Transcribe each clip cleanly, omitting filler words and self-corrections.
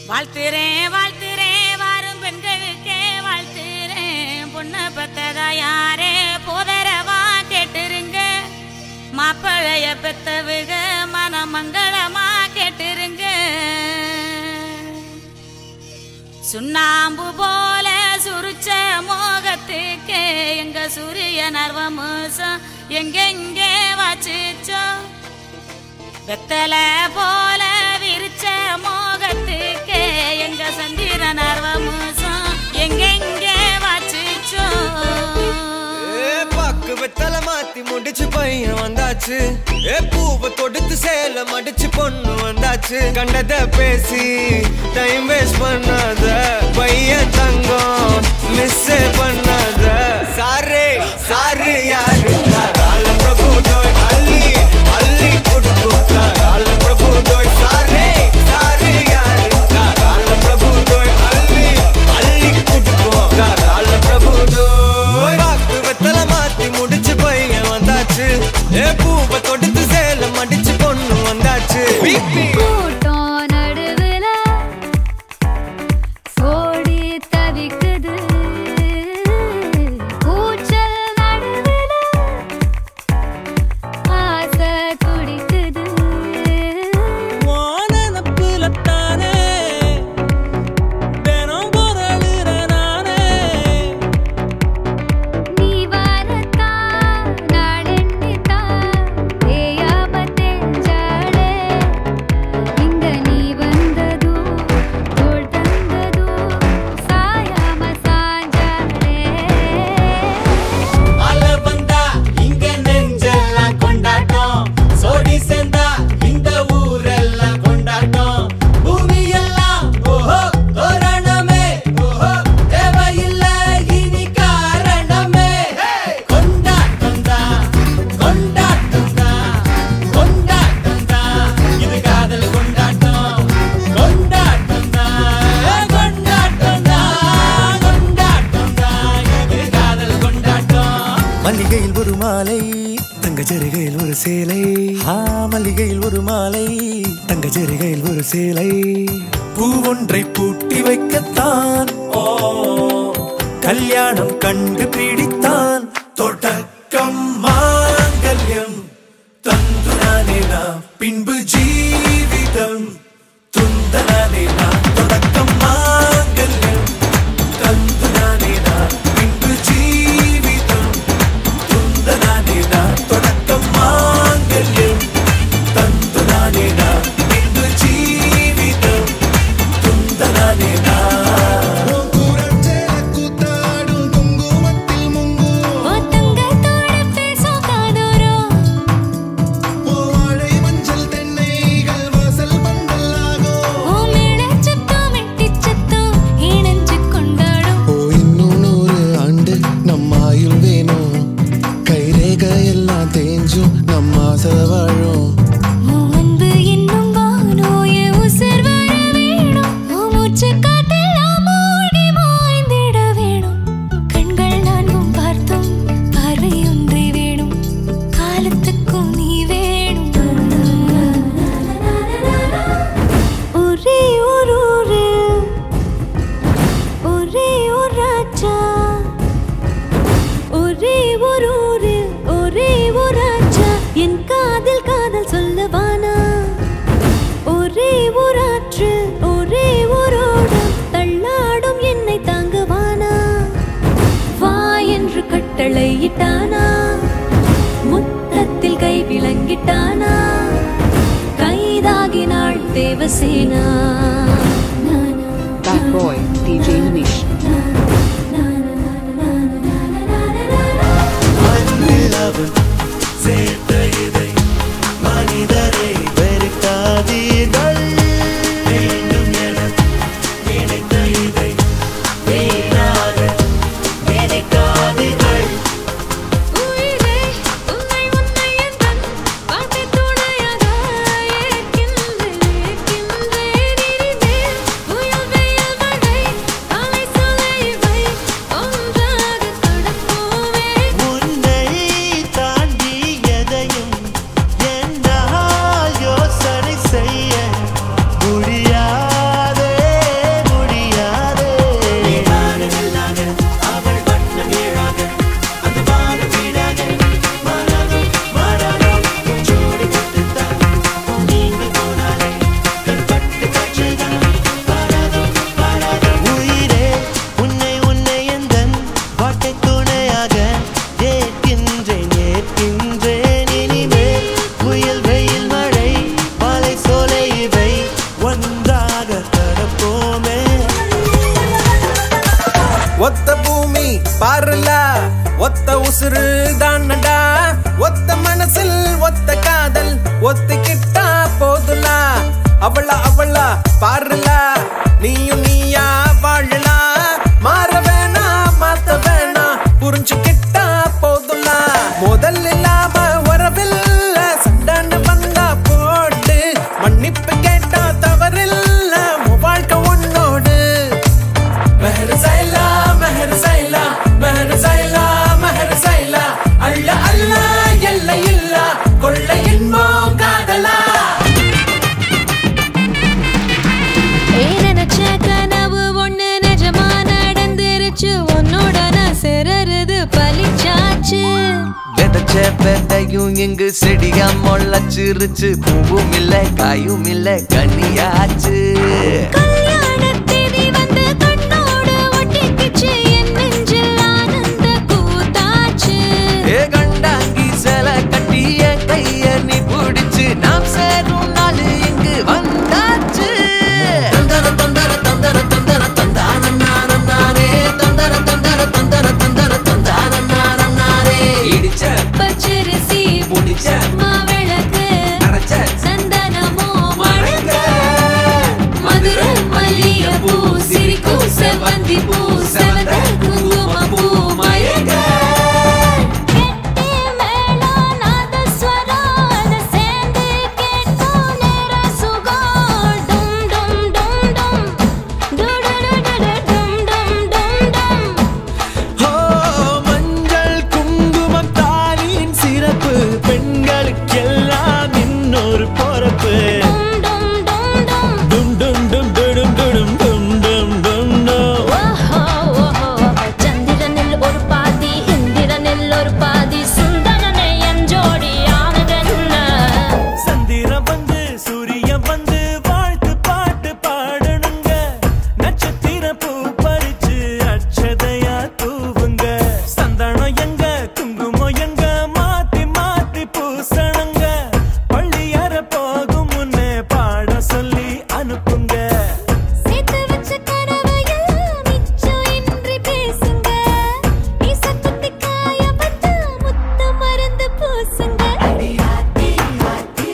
வாழ்த்துறேன் வாழ்த்துறேன் வாரும் பெண்களுக்கே வாழ்த்துறேன். பொண்ணு பெத்ததா யாரே போதரவா கேட்டுருங்க. மாப்பிளைய பெத்தவுக மனமங்களமா கேட்டுருங்க. சுண்ணாம்பு போல சுருச்ச மோகத்துக்கு எங்க சூரிய நர்வமோசம் எங்கெங்கே வாச்சிச்சோ. வெத்தல போல விரிச்ச மோகத்துக்கு எங்க சந்திர நர்வமோசம் எங்கெங்கே வாச்சிச்சோ. பாக்கு வெத்தல மாத்தி முடிச்சு பையன் வந்தாச்சு. பூவை தொடுத்து சேல மடிச்சு பொண்ணு வந்தாச்சு. கண்டத பேசி டைம் வேஸ்ட் பண்ணாத பையன் தங்கம் மிஸ் பண்ணாத. சாரே சாரு யாரு கால பிரபு டோய் அள்ளி அள்ளி குடுக்குதா. கால பிரபு டோய் சாரே சாரு யாரு கால பிரபு டோய் அள்ளி அள்ளி குடுக்குதா. கால பிரபு டோய் பாக்கு வெத்தல மாத்தி முடிச்சு பையன் வந்தாச்சு. பூவை தொடுத்து சேல மடிச்சு பொண்ணு வந்தாச்சு. மல்லிகையில் ஒரு மாலை தங்க ஜரிகையில் ஒரு சேலை. மல்லிகையில் ஒரு மாலை தங்க ஜரிகையில் ஒரு சேலை. பூவொன்றை பூட்டி வைக்கத்தான் கல்யாணம் கண்டு பிடித்தான். தொடக்கம் மாங்கல்யம் தந்து நானே நாம் பின்பு ஜீவிதம் துந்தனானே நாம். தொடக்கம் மாங்கல்யம் தந்து நானே நாம் பின்பு ஜீவிதம் துந்தனானே நாம். தொடக்கம் மாங்கல்யம் தந்து நானே நாம் பின்பு ஜீவிதம் துந்தனானே நாம். முத்தத்தில் கை விளங்கிட்டானா கைதாகினாள் Devasena. Bad boy, DJ Manish. சேர்த்த இதை மனிதரை வெறுக்காதீர்கள். வேண்டும் என நினைத்த இதை வீணாக நினைக்காதீர்கள். உன்னை தாண்டி எதை உலக கடப்போமே ஒத்த பூமி பாருல ஒத்த உசுறு தானடா ஒத்த மனசில் ஒத்த காதல் ஒத்திக்கிட்டா போதுலா அவளா பாருல நீயும் நீயா வாழலா மாற வேணா மாத்த வேணா புரிஞ்சுக்கிட்டா போதுலா முதல் இல்லாம வரவில்ல சண்டான வந்தா போட்டு மன்னிப்பு கேட்டா தவறில்ல வாழ்க்கை உன்னோடு மெஹர் சைலா மெஹர் சைலா மெஹர் சைலா மெஹர் சைலா அல்ல அல்ல எல்லை இல்ல கொள்ளை இன்போ காதலா நினைச்ச கனவு ஒண்ணு நிஜமா நடந்துருச்சு உன்னோட நான் சிறருது பலிச்சாச்சு விதைச்ச விதையும் இங்கு செடியா முளைச்சிருச்சு பூவும் இல்ல காயும் இல்ல கனியாச்சு கல்யாண தேதி வந்து கண்ணோடு ஒட்டிக்கிச்சு என் நெஞ்சில் ஆனந்த கூத்தாச்சு ஏ கண்டாங்கி சில கட்டிய கைய நீ பிடிச்சு நாம் சேரும் நாள் இங்கு வந்தாச்சு தந்தர தந்தர தந்தர தந்தர தந்தான நானே தந்தர தந்தர தந்தர தந்தர தந்தான நானே இடிச்ச பச்சரிசி முடிச்ச மாவிளக்கு அரைச்ச சந்தனமோ மழங்க மதுர மல்லிகைப்பூ சிரிக்கும் செவ்வந்தி பூ செவந்த குங்குமப்பூ மயங்க கெட்டி மேளம் நாதஸ்வரம் அதை சேர்ந்து கேட்கும் நேர சுகம் டும் டும் டும் டும் டுடுடுடுடு டும் டும் டும் டும் ஓ மஞ்சள் குங்குமம் தாலியின் சிறப்பு பெண்களுக்கெல்லாம் இன்னொரு பொறுப்பு டும் டும் டும் டும் டும் டும் டும் டும் டும் டும் டும் டும் டும் ஓஹோ ஓஹோ சந்திரனில் ஒரு பாதி இந்திரனில் ஒரு பாதி சுந்தரனை என் ஜோடியானதென்ன சந்திரன் வந்து சூரியன் வந்து வாழ்த்து பாட்டு பாடணுங்க நட்சத்திர பூ பறிச்சு அச்சதையா தூவுங்க சந்தனம் எங்க குங்குமம் எங்க மாத்தி மாத்தி பூசணுங்க பள்ளியற போகும் முன்னே பாட சொல்லி அனுப்புங்க சேர்த்து வச்ச கனவையில் மிச்சம் இன்றி பேசுங்க நீ சத்தத்தை காயப்பட்டு முத்த மருந்து பூசுங்க அடியாத்தி மாத்தி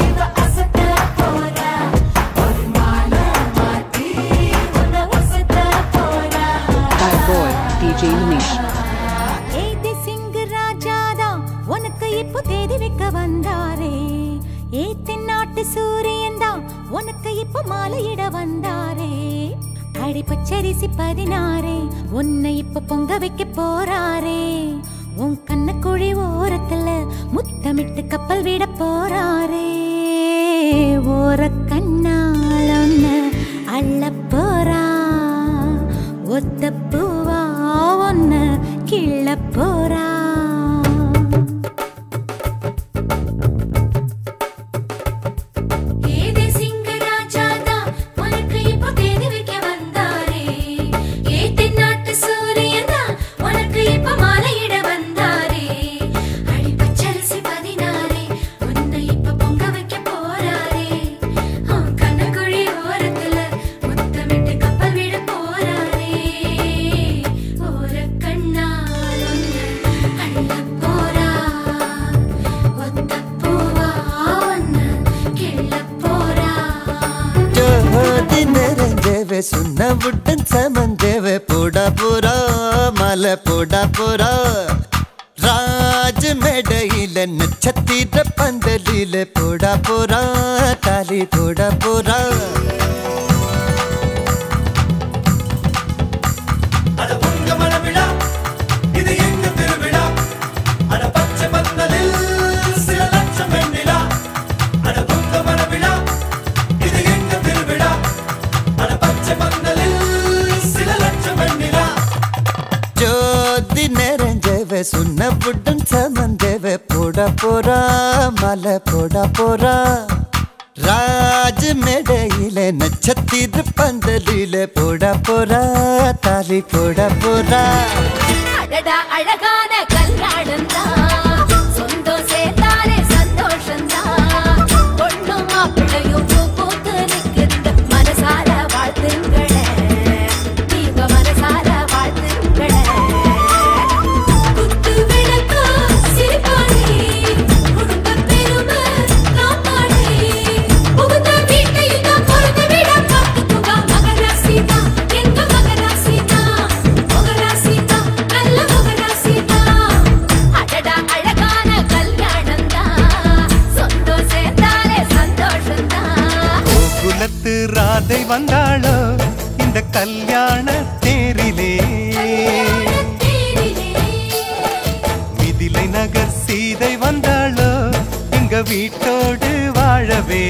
இவ அசத்த போறா ஒரு மாலை மாத்தி உன்னை உசத்த போறா Bad boy, DJ Manish. ஏதி Singh ராஜாதா உனக்கு இப்போ தேதி வைக்க வந்தாரே ஏத்தி நாட்டு சூரியன் தான் உனக்கு இப்போ மாலையிட வந்தாரே அடி பச்சரிசி 16 உன்னை இப்போ பொங்க வைக்க போறாரே உன் கண்ண குழி ஓரத்துல முத்தமிட்டு கப்பல் விட போறாரே ஓர கண்ணால் ஒன்னு அள்ள போறா ஒத்த பூவா ஒன்னு கிள்ள போறா ஏதே சிங்க ராஜாதா உனக்கு இப்போ தேதி வைக்க வந்தாரே ஏத்தி நாட்டு சூரியனா உனக்கு இப்போ மாலையிட வந்தாரே அடி பச்சரிசி 16 உன்னை இப்போ பொங்க வைக்க போறாரே அவன் கண்ணக்குழி ஓரத்துல முத்தமிட்டு கப்பல் விட போறாரே ஓர கண்ணால் ஒன்னு அள்ள போறா ஒத்த பூவா ஒன்னு கிள்ள போறா ஜோதி நிறைஞ்சவே சுண்ணவுடன் சமஞ்சவே போடா போறா மலை போடா போறா ராஜ மேடையில நட்சத்திர பந்தலில போடா போறா தாலி போடா போறா அட பொங்க மனவிழா இது எங்க திருவிழா அட பச்சை பந்தலில் சில லட்சம் வெண்ணிலா அட பொங்க மனவிழா இது எங்க திருவிழா அட பச்சை பந்தலில் சில லட்சம் வெண்ணிலா ஜோதி நிறைஞ்சவே சுண்ணவுடன் சமஞ்சவே போடா போறா மலை போடா போறா ராஜ மேடையில நட்சத்திர பந்தலில போடா போறா தாலி போடா போறா அடடா அழகான கல்யாணம் தான் சொந்தம் சேர்ந்தாலே சந்தோஷம் தான் பொண்ணு மாப்பிள்ளையும் பூ பூத்து நிற்கிற மனசா வந்தாளோ இந்த கல்யாண தேரிலே மிதிலை நகர் சீதை வந்தாளோ எங்க வீட்டோடு வாழவே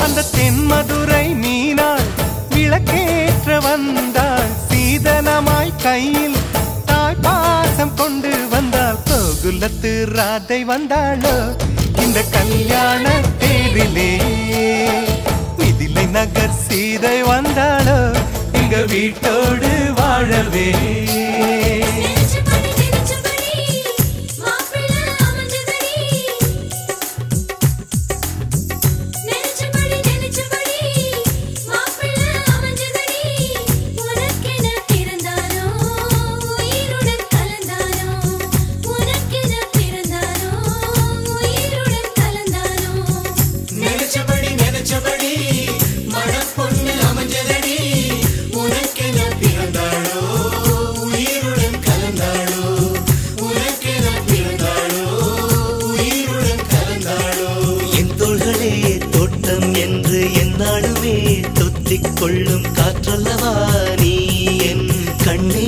அந்த தென்மதுரை மீனாள் விளக்கேற்ற வந்தாள் சீதனமாய் கையில் தாய் பாசம் கொண்டு வந்தாள் கோகுலத்து ராதை வந்தாளோ இந்த கல்யாண தேரிலே மிதிலை நகர் சீதை வந்தாளோ எங்க வீட்டோடு வாழவே கொள்ளும் காற்றல்லவா நீ என் கண்ணே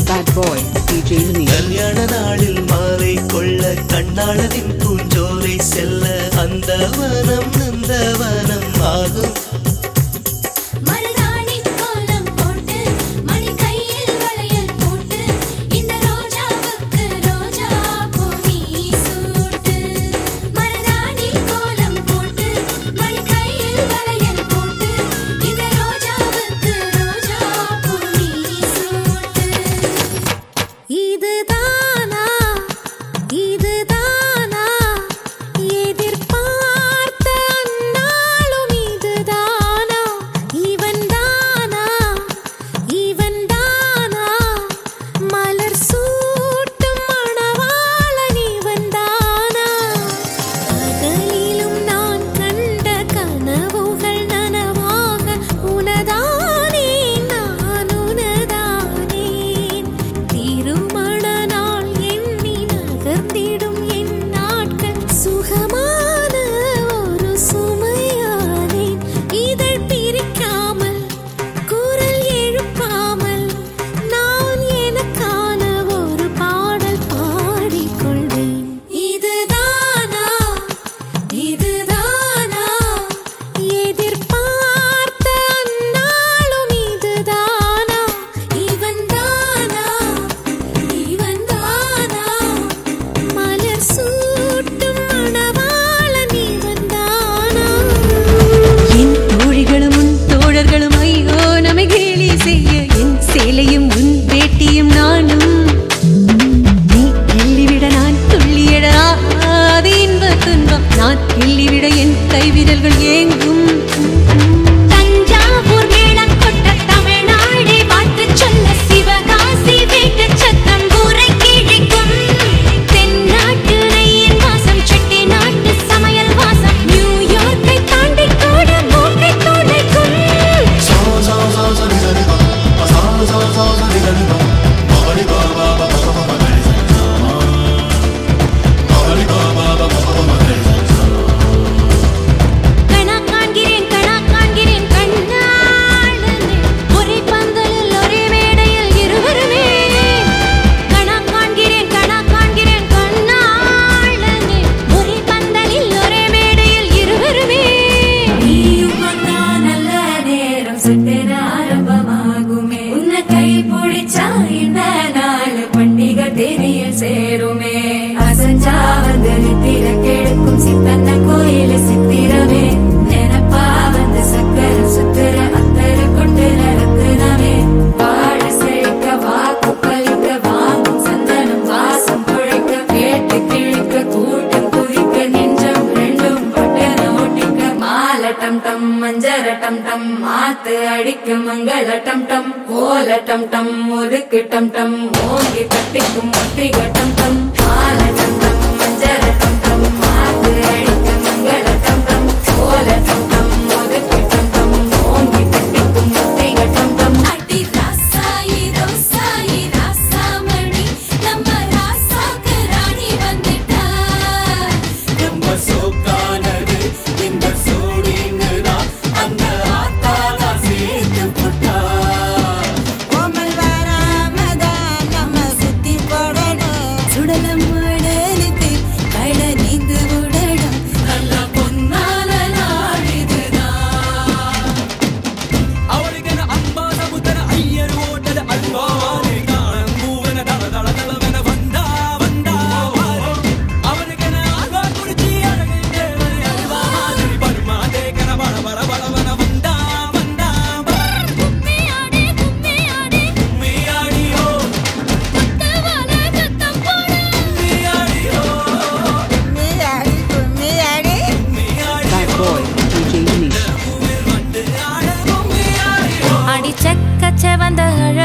Bad boy DJ Unique கல்யாண நாளில் மாலை கொள்ள கண்ணாளனின் பூஞ்சோலை செல்ல அந்த வனம் நந்தவனம் ஆகும் இந்த சோடி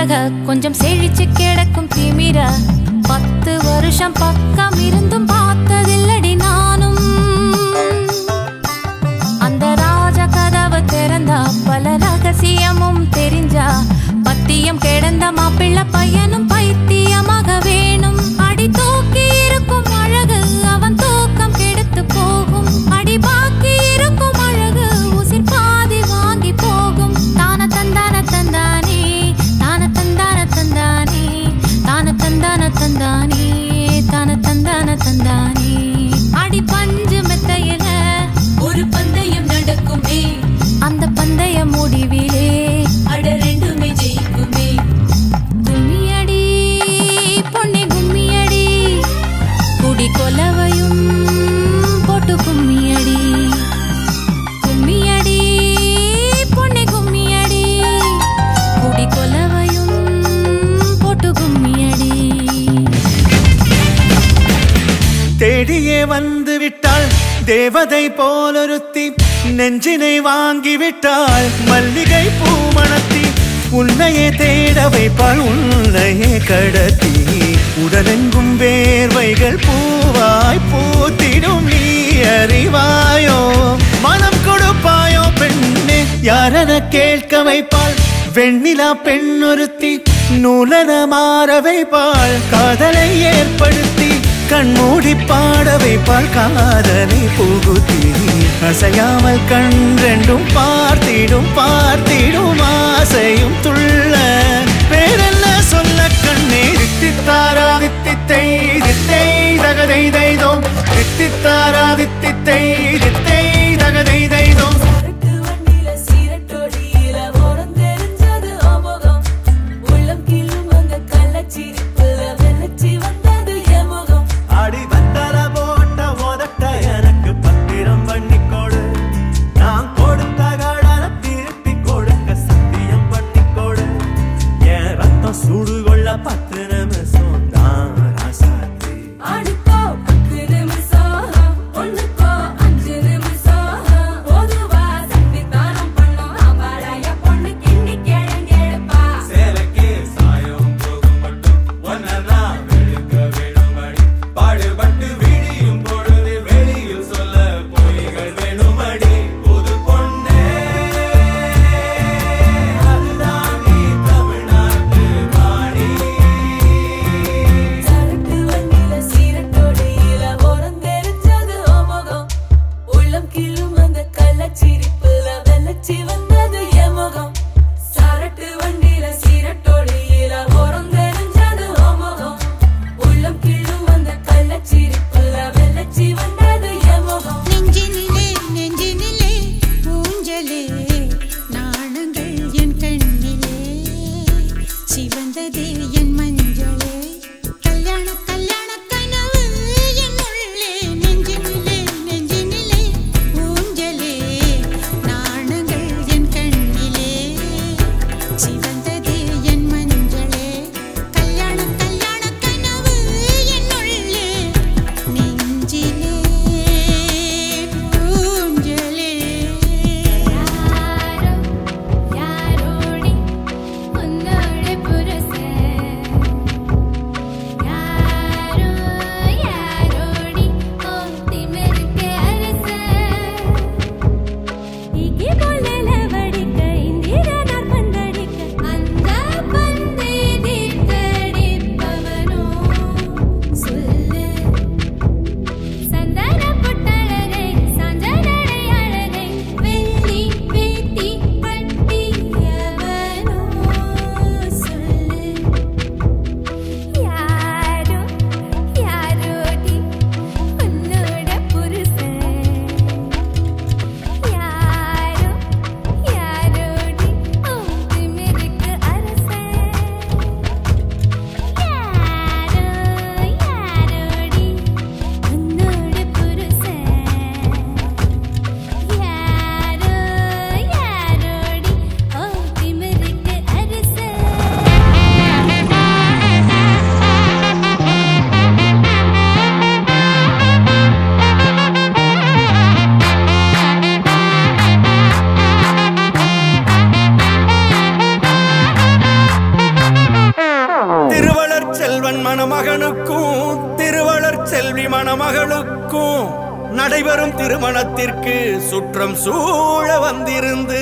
அழக கொஞ்சம் செழிச்சு கிடக்கும் திமிர 10 வருஷம் பக்கம் இருந்தும் பார்த்ததில்லடி நானும் அந்த ராஜ கதவு திறந்தா பல ரகசியமும் தெரிஞ்சா பத்தியம் கிடந்த மாப்பிள்ள பையனும் பைத்தியமாக வேணும் அடி தூக்கி இருக்கும் அழகு அவன் தூக்கம் கெடுத்து போகும் அடி பாக்கி இருக்கும் அழகு உசிர் பாதி வாங்கி போகும் தான தந்தான தந்தானே தான தந்தான தந்தானே தான தந்தான தந்தானே தான தந்தான தந்தானே அடி பஞ்சு மெத்தையில ஒரு பந்தயம் நடக்குமே அந்த பந்தய முடிவிலே அட ரெண்டுமே ஜெயிக்குமே கும்மியடி பொன்னே கும்மியடி குடி கொலவையும் போட்டு கும்மியடி கும்மியடி பொன்னே கும்மியடி குடி கொலவையும் போட்டு கும்மியடி தேடியே வந்து விட்டாள் தேவதை போலொருத்தி நெஞ்சினை வாங்கி விட்டாள் மல்லிகை பூமணத்தி உன்னையே தேட வைப்பாள் உன்னையே கடத்தி உடலெங்கும் வேர்வைகள் பூவாய் பூத்திடும் நீ அறிவாயோ மனம் கொடுப்பாயோ பெண்ணே யாரென கேட்க வைப்பாள் வெண்ணிலா பெண்ணொருத்தி நூலன மாற வைப்பாள் காதலை ஏற்படுத்தி கண்மூடி பாட வைப்பாள் காதலை புகுத்தி அசையாமல் கண் ரெண்டும் பார்த்திடும் பார்த்திடும் ஆசையும் துள்ள பேரென்ன சொல்ல கண்ணே தித்தித்தாரா தித்தித்தை தித்தை தகதை தைதோம் தித்தித்தாரா தித்தித்தை தித்தை தகதை தைதோம் அடி வந்தல போட்ட உதட்ட எனக்கு பத்திரம் பண்ணி கொடு நான் கொடுத்த கடனை திருப்பி கொடு நடைபெறும் திருமணத்திற்கு சுற்றம் சூழ வந்திருந்து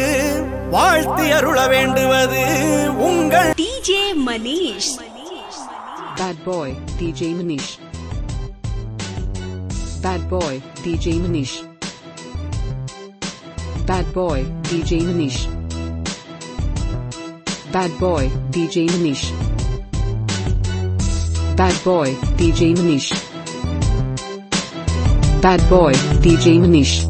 வாழ்த்தி அருள வேண்டுவது உங்கள் DJ Manish. Bad boy, DJ Manish. Bad boy, DJ Manish. Bad boy, DJ Manish. Bad boy, DJ Manish. Bad boy, DJ Manish. Bad boy, DJ Manish.